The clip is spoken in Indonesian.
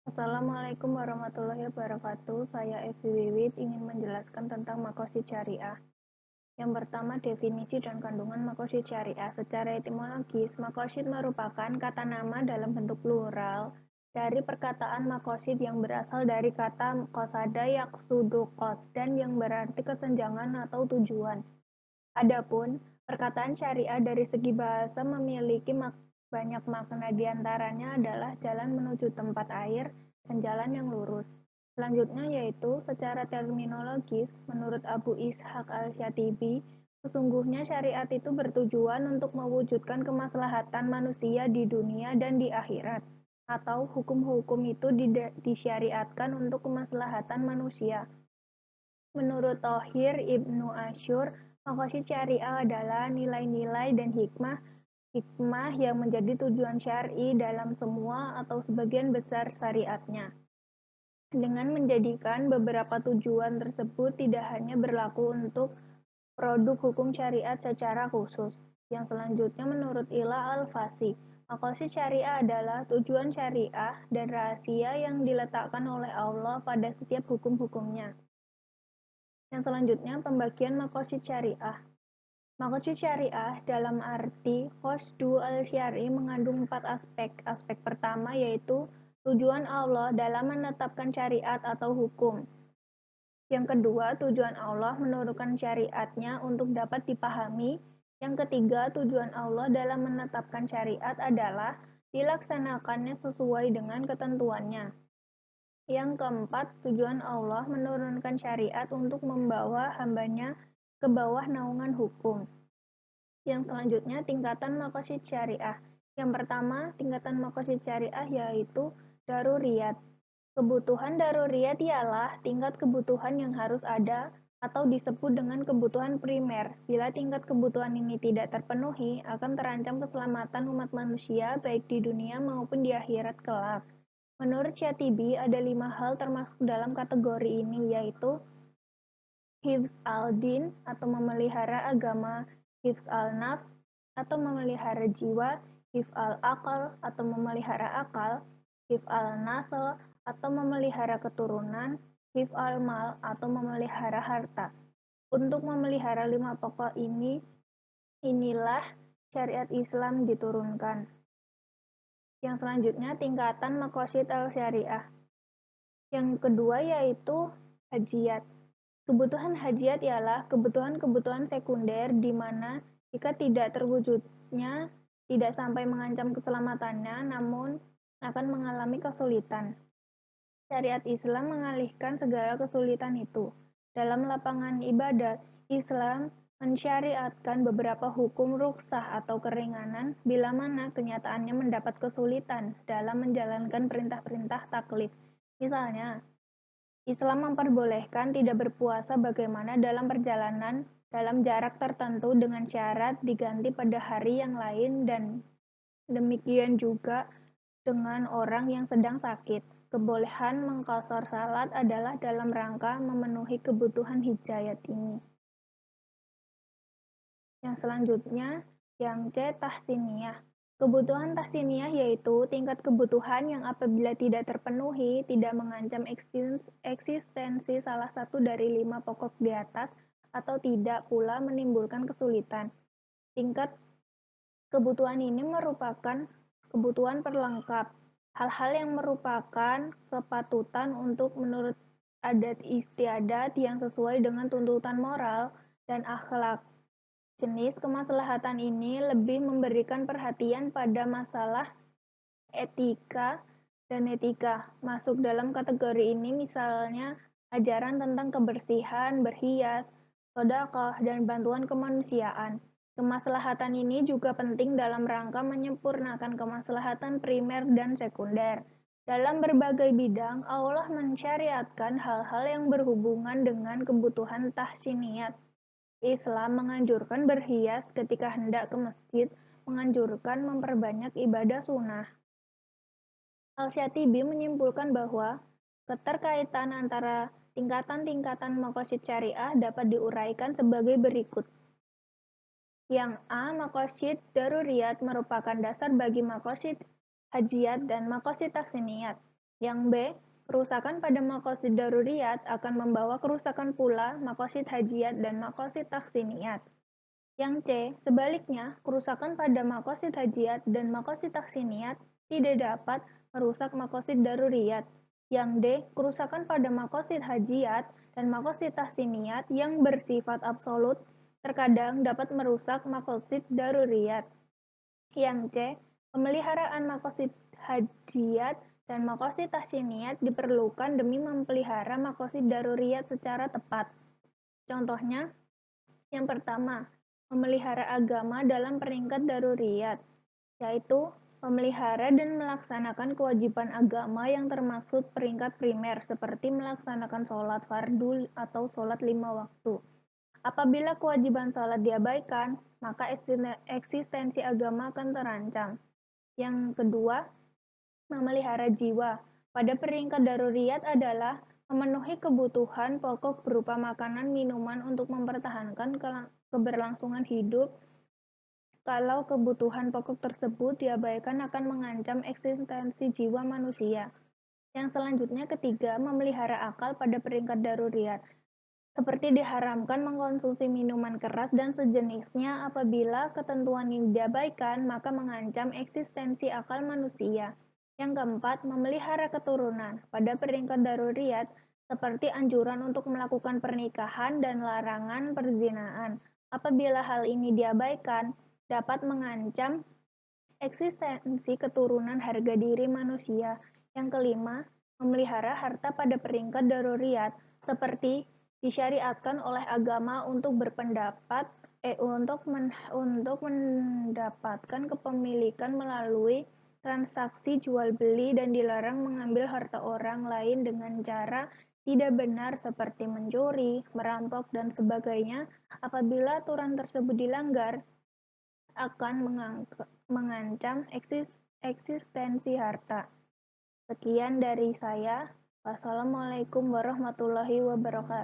Assalamualaikum warahmatullahi wabarakatuh. Saya Evi Wiwit ingin menjelaskan tentang makosid syariah. Yang pertama, definisi dan kandungan makosid syariah. Secara etimologis, makosid merupakan kata nama dalam bentuk plural dari perkataan makosid yang berasal dari kata qasada yaqsudu qasdan yang berarti kesenjangan atau tujuan. Adapun perkataan syariah dari segi bahasa memiliki banyak makna, diantaranya adalah jalan menuju tempat air dan jalan yang lurus. Selanjutnya yaitu secara terminologis, menurut Abu Ishaq al-Syatibi, sesungguhnya syariat itu bertujuan untuk mewujudkan kemaslahatan manusia di dunia dan di akhirat, atau hukum-hukum itu disyariatkan untuk kemaslahatan manusia. Menurut Thohir Ibnu Asyur, makosid syariah adalah nilai-nilai dan hikmah yang menjadi tujuan syar'i dalam semua atau sebagian besar syariatnya. Dengan menjadikan beberapa tujuan tersebut tidak hanya berlaku untuk produk hukum syariat secara khusus. Yang selanjutnya menurut Ila Al-Fasi, makosid syariah adalah tujuan syariah dan rahasia yang diletakkan oleh Allah pada setiap hukum-hukumnya. Yang selanjutnya, pembagian makosid syariah. Makosid syariah dalam arti qasdu al-syari mengandung 4 aspek. Aspek pertama yaitu tujuan Allah dalam menetapkan syariat atau hukum. Yang kedua, tujuan Allah menurunkan syariatnya untuk dapat dipahami. Yang ketiga, tujuan Allah dalam menetapkan syariat adalah dilaksanakannya sesuai dengan ketentuannya. Yang keempat, tujuan Allah menurunkan syariat untuk membawa hambanya ke bawah naungan hukum. Yang selanjutnya, tingkatan makosid syariah. Yang pertama, tingkatan makosid syariah yaitu daruriyat. Kebutuhan daruriyat ialah tingkat kebutuhan yang harus ada atau disebut dengan kebutuhan primer. Bila tingkat kebutuhan ini tidak terpenuhi, akan terancam keselamatan umat manusia baik di dunia maupun di akhirat kelak. Menurut Syatibi, ada 5 hal termasuk dalam kategori ini, yaitu hifz al-din atau memelihara agama, hifz al-nafs atau memelihara jiwa, hifz al-akal atau memelihara akal, hifz al-nasl atau memelihara keturunan, hifz al-mal atau memelihara harta. Untuk memelihara 5 pokok inilah syariat Islam diturunkan. Yang selanjutnya, tingkatan makosid al-syariah. Yang kedua yaitu hajiyat. Kebutuhan hajiyat ialah kebutuhan-kebutuhan sekunder di mana jika tidak terwujudnya tidak sampai mengancam keselamatannya, namun akan mengalami kesulitan. Syariat Islam mengalihkan segala kesulitan itu. Dalam lapangan ibadat, Islam mensyariatkan beberapa hukum rukhsah atau keringanan bila mana kenyataannya mendapat kesulitan dalam menjalankan perintah-perintah taklif. Misalnya, Islam memperbolehkan tidak berpuasa bagaimana dalam perjalanan dalam jarak tertentu dengan syarat diganti pada hari yang lain dan demikian juga dengan orang yang sedang sakit. Kebolehan mengqashar salat adalah dalam rangka memenuhi kebutuhan hijayat ini. Yang selanjutnya, yang C, tahsiniyah. Kebutuhan tahsiniyah yaitu tingkat kebutuhan yang apabila tidak terpenuhi tidak mengancam eksistensi salah satu dari 5 pokok di atas atau tidak pula menimbulkan kesulitan. Tingkat kebutuhan ini merupakan kebutuhan perlengkap, hal-hal yang merupakan kepatutan untuk menurut adat istiadat yang sesuai dengan tuntutan moral dan akhlak. Jenis kemaslahatan ini lebih memberikan perhatian pada masalah etika dan etika. Masuk dalam kategori ini misalnya ajaran tentang kebersihan, berhias, sedekah, dan bantuan kemanusiaan. Kemaslahatan ini juga penting dalam rangka menyempurnakan kemaslahatan primer dan sekunder. Dalam berbagai bidang, Allah mensyariatkan hal-hal yang berhubungan dengan kebutuhan tahsiniyat. Islam menganjurkan berhias ketika hendak ke masjid, menganjurkan memperbanyak ibadah sunnah. Al-Syatibi menyimpulkan bahwa keterkaitan antara tingkatan-tingkatan makosid syariah dapat diuraikan sebagai berikut. Yang A. Makosid daruriyat merupakan dasar bagi makosid hajiyat dan makosid tahsiniyat. Yang B, kerusakan pada maqasid daruriyat akan membawa kerusakan pula maqasid hajiyat dan maqasid tahsiniyat. Yang C, sebaliknya, kerusakan pada maqasid hajiyat dan maqasid tahsiniyat tidak dapat merusak maqasid daruriyat. Yang D, kerusakan pada maqasid hajiyat dan maqasid tahsiniyat yang bersifat absolut terkadang dapat merusak maqasid daruriyat. Yang C, pemeliharaan maqasid hajiyat dan maqasid tahsiniyat diperlukan demi memelihara maqasid daruriyat secara tepat. Contohnya, yang pertama, memelihara agama dalam peringkat daruriyat, yaitu memelihara dan melaksanakan kewajiban agama yang termaksud peringkat primer seperti melaksanakan sholat fardu atau sholat 5 waktu. Apabila kewajiban sholat diabaikan, maka eksistensi agama akan terancam. Yang kedua, memelihara jiwa. Pada peringkat daruriyat adalah memenuhi kebutuhan pokok berupa makanan, minuman untuk mempertahankan keberlangsungan hidup. Kalau kebutuhan pokok tersebut diabaikan akan mengancam eksistensi jiwa manusia. Yang selanjutnya ketiga, memelihara akal pada peringkat daruriyat. Seperti diharamkan mengkonsumsi minuman keras dan sejenisnya apabila ketentuan yang diabaikan, maka mengancam eksistensi akal manusia. Yang keempat, memelihara keturunan. Pada peringkat daruriyat, seperti anjuran untuk melakukan pernikahan dan larangan perzinaan. Apabila hal ini diabaikan, dapat mengancam eksistensi keturunan harga diri manusia. Yang kelima, memelihara harta pada peringkat daruriyat, seperti disyariatkan oleh agama untuk untuk mendapatkan kepemilikan melalui transaksi jual beli dan dilarang mengambil harta orang lain dengan cara tidak benar seperti mencuri, merampok, dan sebagainya. Apabila aturan tersebut dilanggar, akan mengancam eksistensi harta. Sekian dari saya. Wassalamualaikum warahmatullahi wabarakatuh.